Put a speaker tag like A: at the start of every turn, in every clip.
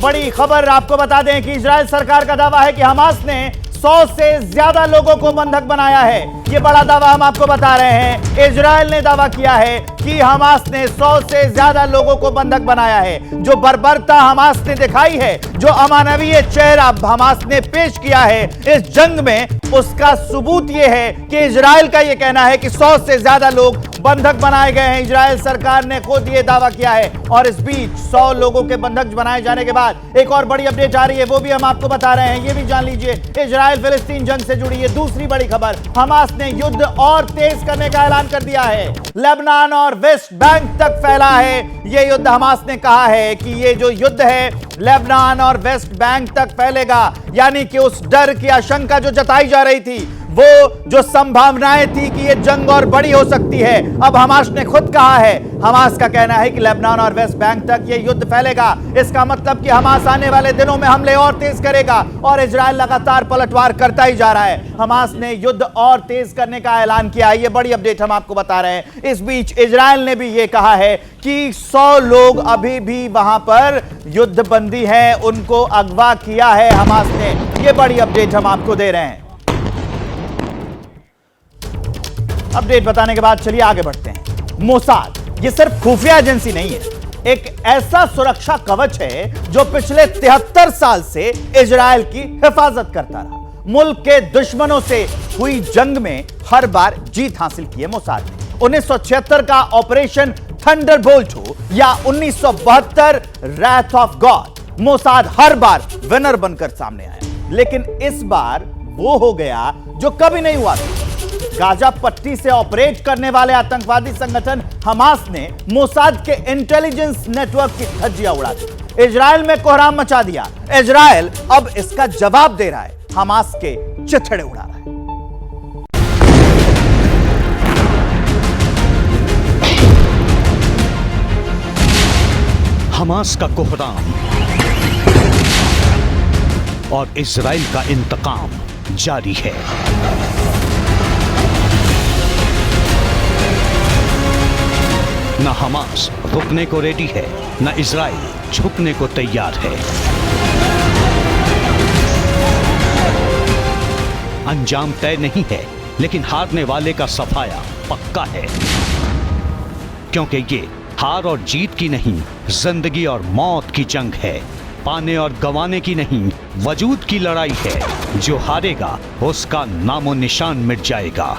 A: बड़ी खबर आपको बता दें कि इजरायल सरकार का दावा है कि हमास ने 100 से ज्यादा लोगों को बंधक बनाया है। ये बड़ा दावा हम आपको बता रहे हैं। इजरायल ने दावा किया है कि हमास ने 100 से ज्यादा लोगों को बंधक बनाया है। जो बर्बरता हमास ने दिखाई है, जो अमानवीय चेहरा हमास ने पेश किया है इस जंग में, उसका सबूत यह है कि इजरायल का यह कहना है कि 100 से ज्यादा लोग बंधक बनाए गए हैं। इजरायल सरकार ने खुद यह दावा किया है। और इस बीच 100 लोगों के बंधक बनाए जाने के बाद एक और बड़ी अपडेट आ रही है, वो भी हम आपको बता रहे हैं। ये भी जान लीजिए, इजरायल फिलिस्तीन जंग से जुड़ी ये दूसरी बड़ी खबर। हमास ने युद्ध और तेज करने का ऐलान कर दिया है। लेबनान और वेस्ट बैंक तक फैला है ये युद्ध। हमास ने कहा है कि ये जो युद्ध है लेबनान और वेस्ट बैंक तक फैलेगा, यानी कि उस डर की आशंका जो जताई जा रही थी, वो जो संभावनाएं थी कि ये जंग और बड़ी हो सकती है, अब हमास ने खुद कहा है। हमास का कहना है कि लेबनान और वेस्ट बैंक तक ये युद्ध फैलेगा। इसका मतलब कि हमास आने वाले दिनों में हमले और तेज करेगा और इजरायल लगातार पलटवार करता ही जा रहा है। हमास ने युद्ध और तेज करने का ऐलान किया है। ये बड़ी अपडेट हम आपको बता रहे हैं। इस बीच इजरायल ने भी ये कहा है कि 100 लोग अभी भी वहां पर युद्धबंदी हैं, उनको अगवा किया है हमास ने। ये बड़ी अपडेट हम आपको दे रहे हैं। अपडेट बताने के बाद चलिए आगे बढ़ते हैं। मोसाद ये सिर्फ खुफिया एजेंसी नहीं है, एक ऐसा सुरक्षा कवच है जो पिछले 73 साल से इजरायल की हिफाजत करता रहा। मुल्क के दुश्मनों से हुई जंग में हर बार जीत हासिल की है मोसाद ने। 1976 का ऑपरेशन थंडरबोल्ट हो या 1972 रैथ ऑफ गॉड, मोसाद हर बार विनर बनकर सामने आया। लेकिन इस बार वो हो गया जो कभी नहीं हुआ था। गाजा पट्टी से ऑपरेट करने वाले आतंकवादी संगठन हमास ने मोसाद के इंटेलिजेंस नेटवर्क की धज्जियां उड़ा दी, इजरायल में कोहराम मचा दिया। इजरायल अब इसका जवाब दे रहा है, हमास के चिथड़े उड़ा रहा है।
B: हमास का कोहराम और इजरायल का इंतकाम जारी है। न हमास रुकने को रेडी है, न इजराइल झुकने को तैयार है। अंजाम तय नहीं है, लेकिन हारने वाले का सफाया पक्का है, क्योंकि ये हार और जीत की नहीं, जिंदगी और मौत की जंग है। पाने और गंवाने की नहीं, वजूद की लड़ाई है। जो हारेगा उसका नामो निशान मिट जाएगा।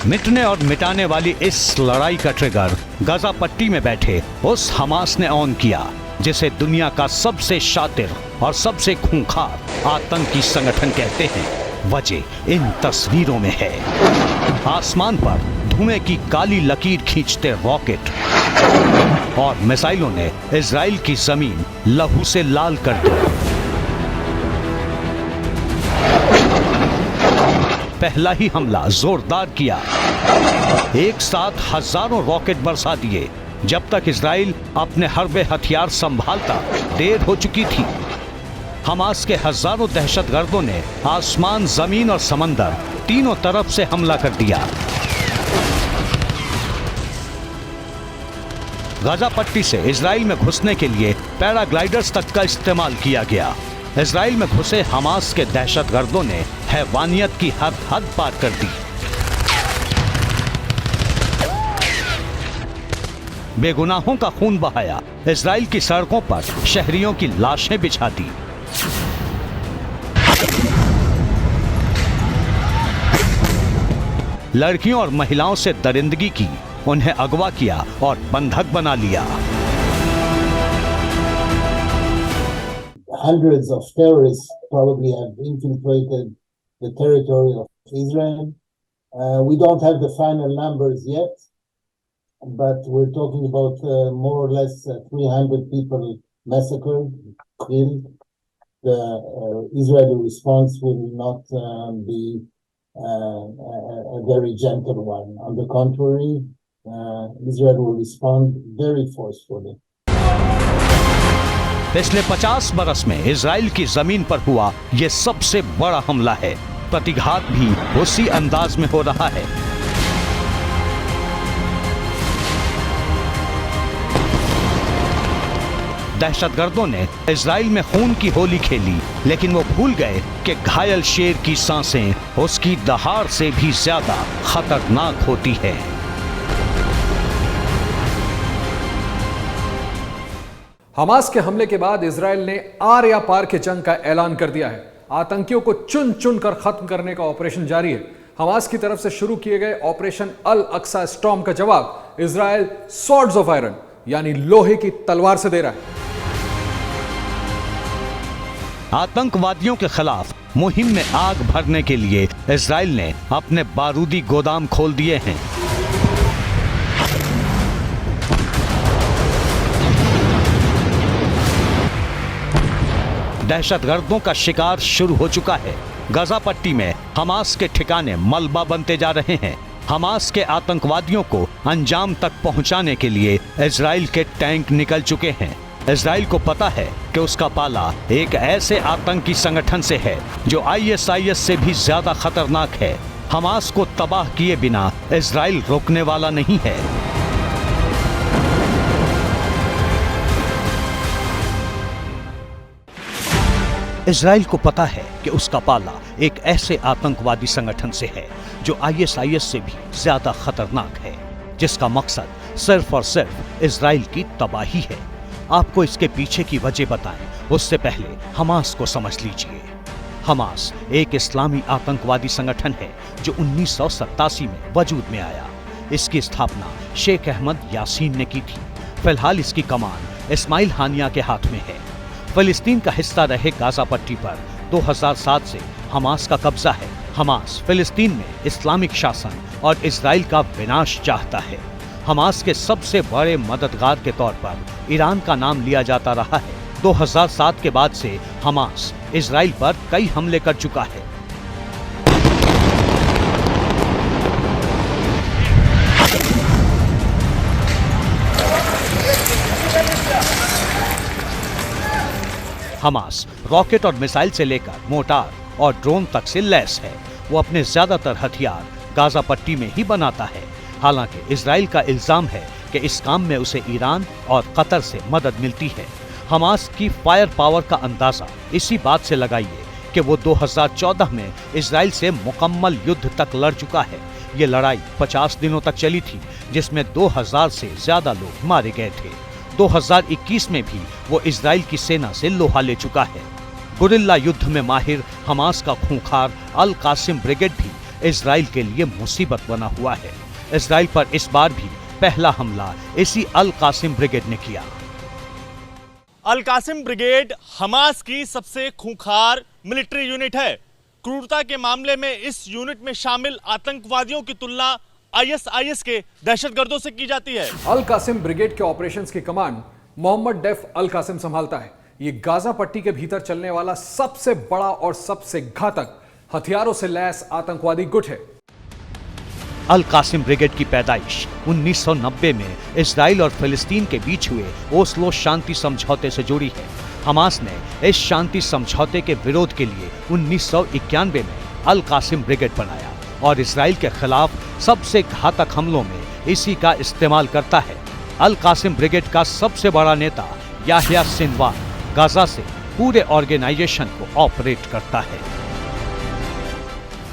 B: मिटने और मिटाने वाली इस लड़ाई का ट्रिगर गाजा पट्टी में बैठे उस हमास ने ऑन किया, जिसे दुनिया का सबसे शातिर और सबसे खूंखार आतंकी संगठन कहते हैं। वजह इन तस्वीरों में है। आसमान पर धुएं की काली लकीर खींचते रॉकेट और मिसाइलों ने इजराइल की जमीन लहू से लाल कर दी। पहला ही हमला जोरदार किया, एक साथ हजारों रॉकेट बरसा दिए। जब तक इजराइल अपने हर्बे हथियार संभालता देर हो चुकी थी। हमास के हजारों दहशतगर्दों ने आसमान, जमीन और समंदर तीनों तरफ से हमला कर दिया। गाजा पट्टी से इजराइल में घुसने के लिए पैराग्लाइडर्स तक का इस्तेमाल किया गया। इजराइल में घुसे हमास के दहशतगर्दों ने हैवानियत की हद पार कर दी। बेगुनाहों का खून बहाया, इजराइल की सड़कों पर शहरियों की लाशें बिछा दी। लड़कियों और महिलाओं से दरिंदगी की, उन्हें अगवा किया और बंधक बना लिया।
C: Hundreds of terrorists probably have infiltrated the territory of Israel. We don't have the final numbers yet, but we're talking about more or less 300 people massacred, killed. The Israeli response will not be a very gentle one. On the contrary, Israel will respond very forcefully.
B: पिछले 50 बरस में Israel की जमीन पर हुआ यह सबसे बड़ा हमला है। प्रतिघात भी उसी अंदाज में हो रहा है। दहशतगर्दों ने इजराइल में खून की होली खेली, लेकिन वो भूल गए कि घायल शेर की सांसें उसकी दहाड़ से भी ज्यादा खतरनाक होती है।
D: हमास के हमले के बाद इजराइल ने आर या पार के जंग का ऐलान कर दिया है। आतंकियों को चुन चुन कर खत्म करने का ऑपरेशन जारी है। हमास की तरफ से शुरू किए गए ऑपरेशन अल अक्सा स्टॉर्म का जवाब इजराइल स्वॉर्ड्स ऑफ आयरन यानी लोहे की तलवार से दे रहा है।
B: आतंकवादियों के खिलाफ मुहिम में आग भरने के लिए इजराइल ने अपने बारूदी गोदाम खोल दिए हैं। दहशतगर्दों का शिकार शुरू हो चुका है। गाजा पट्टी में हमास के ठिकाने मलबा बनते जा रहे हैं। हमास के आतंकवादियों को अंजाम तक पहुंचाने के लिए इजराइल के टैंक निकल चुके हैं। इजराइल को पता है कि उसका पाला एक ऐसे आतंकी संगठन से है जो ISIS से भी ज्यादा खतरनाक है। हमास को तबाह किए बिना इजराइल रोकने वाला नहीं है। इजराइल को पता है कि उसका पाला एक ऐसे आतंकवादी संगठन से है जो ISIS से भी ज्यादा खतरनाक है, जिसका मकसद सिर्फ और सिर्फ इजराइल की तबाही है। आपको इसके पीछे की वजह बताएं, उससे पहले हमास को समझ लीजिए। हमास एक इस्लामी आतंकवादी संगठन है जो 1987 में वजूद में आया। इसकी स्थापना शेख अहमद यासीन ने की थी। फिलहाल इसकी कमान इस्माइल हानिया के हाथ में है। फिलिस्तीन का हिस्सा रहे गाजा पट्टी पर 2007 से हमास का कब्जा है। हमास फिलिस्तीन में इस्लामिक शासन और इजराइल का विनाश चाहता है। हमास के सबसे बड़े मददगार के तौर पर ईरान का नाम लिया जाता रहा है। 2007 के बाद से हमास इजराइल पर कई हमले कर चुका है। हमास रॉकेट और मिसाइल से लेकर मोटार और ड्रोन तक से लैस है। वो अपने ज्यादातर हथियार गाजा पट्टी में ही बनाता है। हालांकि इजराइल का इल्जाम है कि इस काम में उसे ईरान और कतर से मदद मिलती है। हमास की फायर पावर का अंदाजा इसी बात से लगाइए कि वो 2014 में इजराइल से मुकम्मल युद्ध तक लड़ चुका है। ये लड़ाई 50 दिनों तक चली थी, जिसमें 2000 से ज्यादा लोग मारे गए थे। 2021 में भी वो इजराइल की सेना से लोहा ले चुका है। गुरिल्ला युद्ध में माहिर हमास का खूंखार अल कासिम ब्रिगेड भी इजराइल के लिए मुसीबत बना हुआ है। इजराइल पर इस बार भी पहला हमला इसी अल कासिम ब्रिगेड ने किया।
E: अल कासिम ब्रिगेड हमास की सबसे खूंखार मिलिट्री यूनिट है। क्रूरता के मामले में इस यूनिट में शामिल आतंकवादियों की तुलना ISIS के दहशतगर्दों से की जाती है।
D: अल कासिम ब्रिगेड के ऑपरेशंस की कमान मोहम्मद डेफ अल कासिम संभालता है। ये गाजा पट्टी के भीतर चलने वाला सबसे बड़ा और सबसे घातक हथियारों से लैस आतंकवादी गुट है।
B: अल कासिम ब्रिगेड की पैदाइश 1990 में इजराइल और फिलिस्तीन के बीच हुए ओस्लो शांति समझौते से जुड़ी है। हमास ने इस शांति समझौते के विरोध के लिए 1991 में अल कासिम ब्रिगेड बनाया और इजराइल के खिलाफ सबसे घातक हमलों में इसी का इस्तेमाल करता है। अल कासिम ब्रिगेड का सबसे बड़ा नेता याह्या सिनवार गाजा से पूरे ऑर्गेनाइजेशन को ऑपरेट करता है।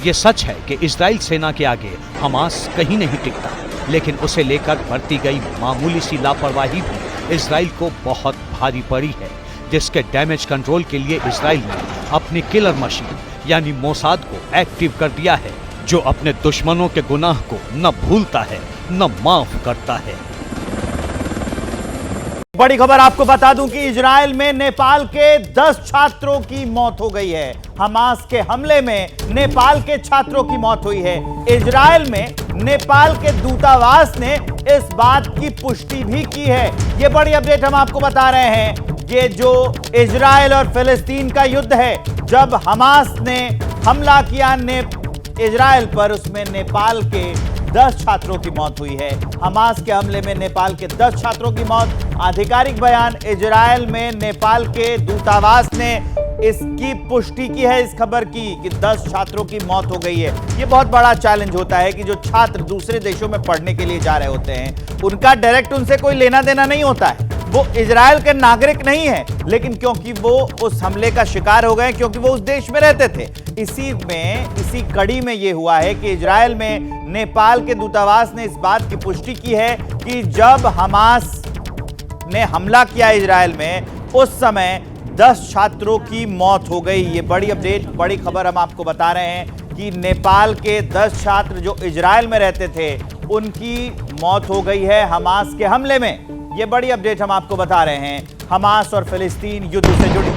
B: ये सच है कि इजराइल सेना के आगे हमास कहीं नहीं टिकता, लेकिन उसे लेकर बरती गई मामूली सी लापरवाही भी इजराइल को बहुत भारी पड़ी है, जिसके डैमेज कंट्रोल के लिए इजराइल ने अपनी किलर मशीन यानी मोसाद को एक्टिव कर दिया है, जो अपने दुश्मनों के गुनाह को न भूलता है न माफ करता है।
A: बड़ी खबर आपको बता दूं कि इजराइल में नेपाल के 10 छात्रों की मौत हो गई है। हमास के हमले में नेपाल के छात्रों की मौत हुई है। इजराइल में नेपाल के दूतावास ने इस बात की पुष्टि भी की है। ये बड़ी अपडेट हम आपको बता रहे हैं। ये जो इजराइल और फिलिस्तीन का युद्ध है, जब हमास ने हमला किया इजराइल पर, उसमें नेपाल के 10 छात्रों की मौत हुई है। हमास के हमले में नेपाल के 10 छात्रों की मौत। आधिकारिक बयान इजराइल में नेपाल के दूतावास ने इसकी पुष्टि की है, इस खबर की कि 10 छात्रों की मौत हो गई है। ये बहुत बड़ा चैलेंज होता है कि जो छात्र दूसरे देशों में पढ़ने के लिए जा रहे होते हैं, उनका डायरेक्ट उनसे कोई लेना देना नहीं होता है। वो इजराइल के नागरिक नहीं है, लेकिन क्योंकि वो उस हमले का शिकार हो गए, क्योंकि वो उस देश में रहते थे। इसी कड़ी में ये हुआ है कि इजराइल में नेपाल के दूतावास ने इस बात की पुष्टि की है कि जब हमास ने हमला किया इजराइल में, उस समय 10 छात्रों की मौत हो गई। ये बड़ी अपडेट, बड़ी खबर हम आपको बता रहे हैं कि नेपाल के 10 छात्र जो इजराइल में रहते थे, उनकी मौत हो गई है हमास के हमले में। ये बड़ी अपडेट हम आपको बता रहे हैं हमास और फिलिस्तीन युद्ध से जुड़ी।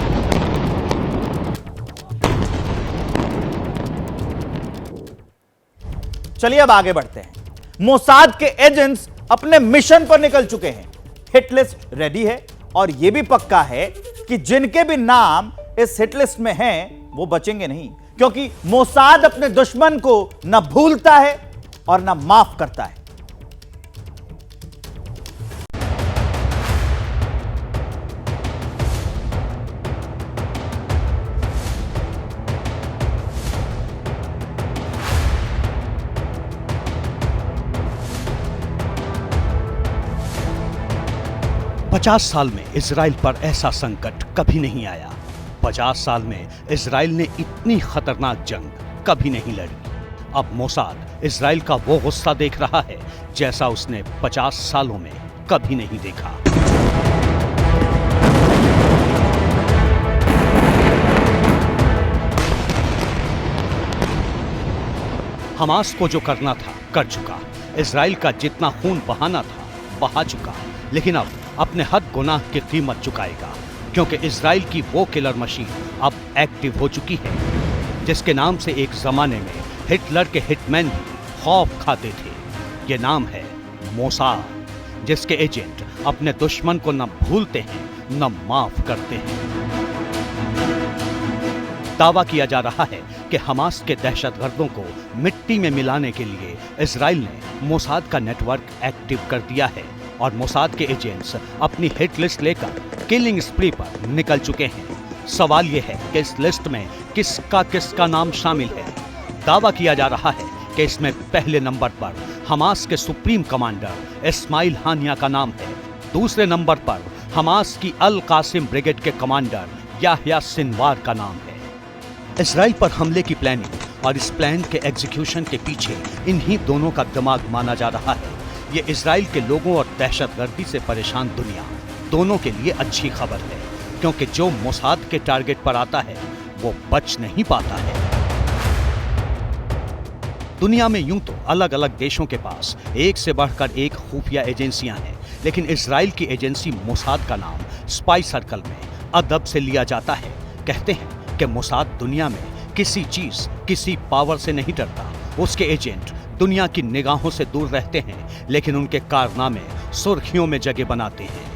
A: चलिए अब आगे बढ़ते हैं। मोसाद के एजेंट्स अपने मिशन पर निकल चुके हैं। हिट लिस्ट रेडी है और यह भी पक्का है कि जिनके भी नाम इस हिट लिस्ट में हैं वो बचेंगे नहीं, क्योंकि मोसाद अपने दुश्मन को न भूलता है और न माफ करता है।
B: पचास साल में इजराइल पर ऐसा संकट कभी नहीं आया। 50 साल में इजराइल ने इतनी खतरनाक जंग कभी नहीं लड़ी। अब मोसाद इजराइल का वो गुस्सा देख रहा है जैसा उसने 50 सालों में कभी नहीं देखा। हमास को जो करना था कर चुका। इजराइल का जितना खून बहाना था बहा चुका, लेकिन अब अपने हद गुनाह की कीमत चुकाएगा, क्योंकि इजराइल की वो किलर मशीन अब एक्टिव हो चुकी है जिसके नाम से एक जमाने में हिटलर के हिटमैन भी खौफ खाते थे। ये नाम है मोसाद, जिसके एजेंट अपने दुश्मन को न भूलते हैं न माफ करते हैं। दावा किया जा रहा है कि हमास के दहशतगर्दों को मिट्टी में मिलाने के लिए इजराइल ने मोसाद का नेटवर्क एक्टिव कर दिया है और मोसाद के एजेंट्स अपनी हिट लिस्ट लेकर किलिंग स्प्री पर निकल चुके हैं। सवाल यह है कि इस लिस्ट में किसका नाम शामिल है। दावा किया जा रहा है कि इसमें पहले नंबर पर हमास के सुप्रीम कमांडर इस्माइल हानिया का नाम है। दूसरे नंबर पर हमास की अल कासिम ब्रिगेड के कमांडर याह्या सिनवार का नाम है। इजराइल पर हमले की प्लानिंग और इस प्लान के एग्जीक्यूशन के पीछे इन्हीं दोनों का दिमाग माना जा रहा है। ये इजराइल के लोगों और दहशतगर्दी से परेशान दुनिया दोनों के लिए अच्छी खबर है, क्योंकि जो मोसाद के टारगेट पर आता है वो बच नहीं पाता है। दुनिया में यूं तो अलग अलग देशों के पास एक से बढ़कर एक खुफिया एजेंसियां हैं, लेकिन इजराइल की एजेंसी मोसाद का नाम स्पाई सर्कल में अदब से लिया जाता है। कहते हैं कि मोसाद दुनिया में किसी चीज, किसी पावर से नहीं डरता। उसके एजेंट दुनिया की निगाहों से दूर रहते हैं, लेकिन उनके कारनामे सुर्खियों में जगह बनाते हैं।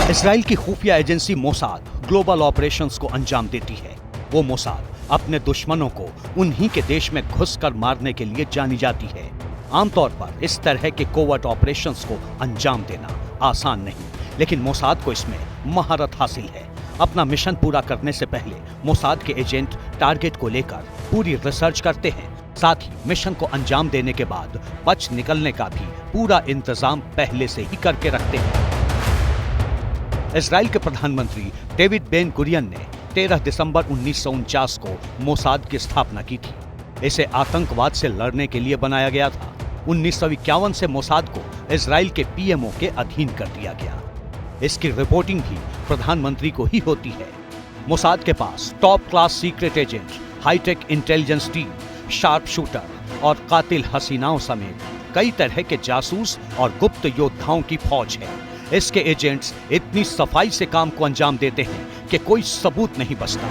B: इजराइल की खुफिया एजेंसी मोसाद ग्लोबल ऑपरेशंस को अंजाम देती है। वो मोसाद अपने दुश्मनों को उन्हीं के देश में घुसकर मारने के लिए जानी जाती है। आमतौर पर इस तरह के कोवर्ट ऑपरेशंस को अंजाम देना आसान नहीं, लेकिन मोसाद को इसमें महारत हासिल है। अपना मिशन पूरा करने से पहले मोसाद के एजेंट टारगेट को लेकर पूरी रिसर्च करते हैं। साथ ही मिशन को अंजाम देने के बाद बच निकलने का भी पूरा इंतजाम पहले से ही करके रखते हैं। इजराइल के प्रधानमंत्री डेविड बेन गुरियन ने 13 दिसंबर 1949 को मोसाद की स्थापना की थी। इसे आतंकवाद से लड़ने के लिए बनाया गया था। 1951 से मोसाद को इजराइल के पीएमओ के अधीन कर दिया गया। इसकी रिपोर्टिंग भी प्रधानमंत्री को ही होती है। मोसाद के पास top class secret agent, high tech intelligence team, sharp shooter और कातिल हसीनाओं समेत कई तरह के जासूस और गुप्त योद्धाओं की फौज है। इसके एजेंट्स इतनी सफाई से काम को अंजाम देते हैं कि कोई सबूत नहीं बचता।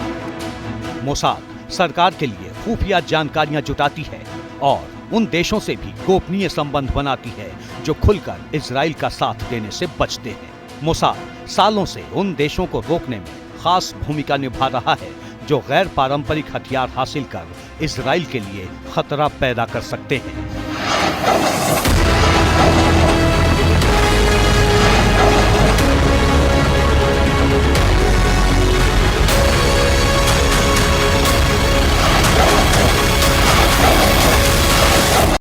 B: मोसाद सरकार के लिए खुफिया जानकारियां जुटाती है और उन देशों से भी गोपनीय संबंध बनाती है जो खुलकर इजराइल का साथ देने से बचते हैं। मोसाद सालों से उन देशों को रोकने में खास भूमिका निभा रहा है जो गैर पारंपरिक हथियार हासिल कर इजराइल के लिए खतरा पैदा कर सकते हैं।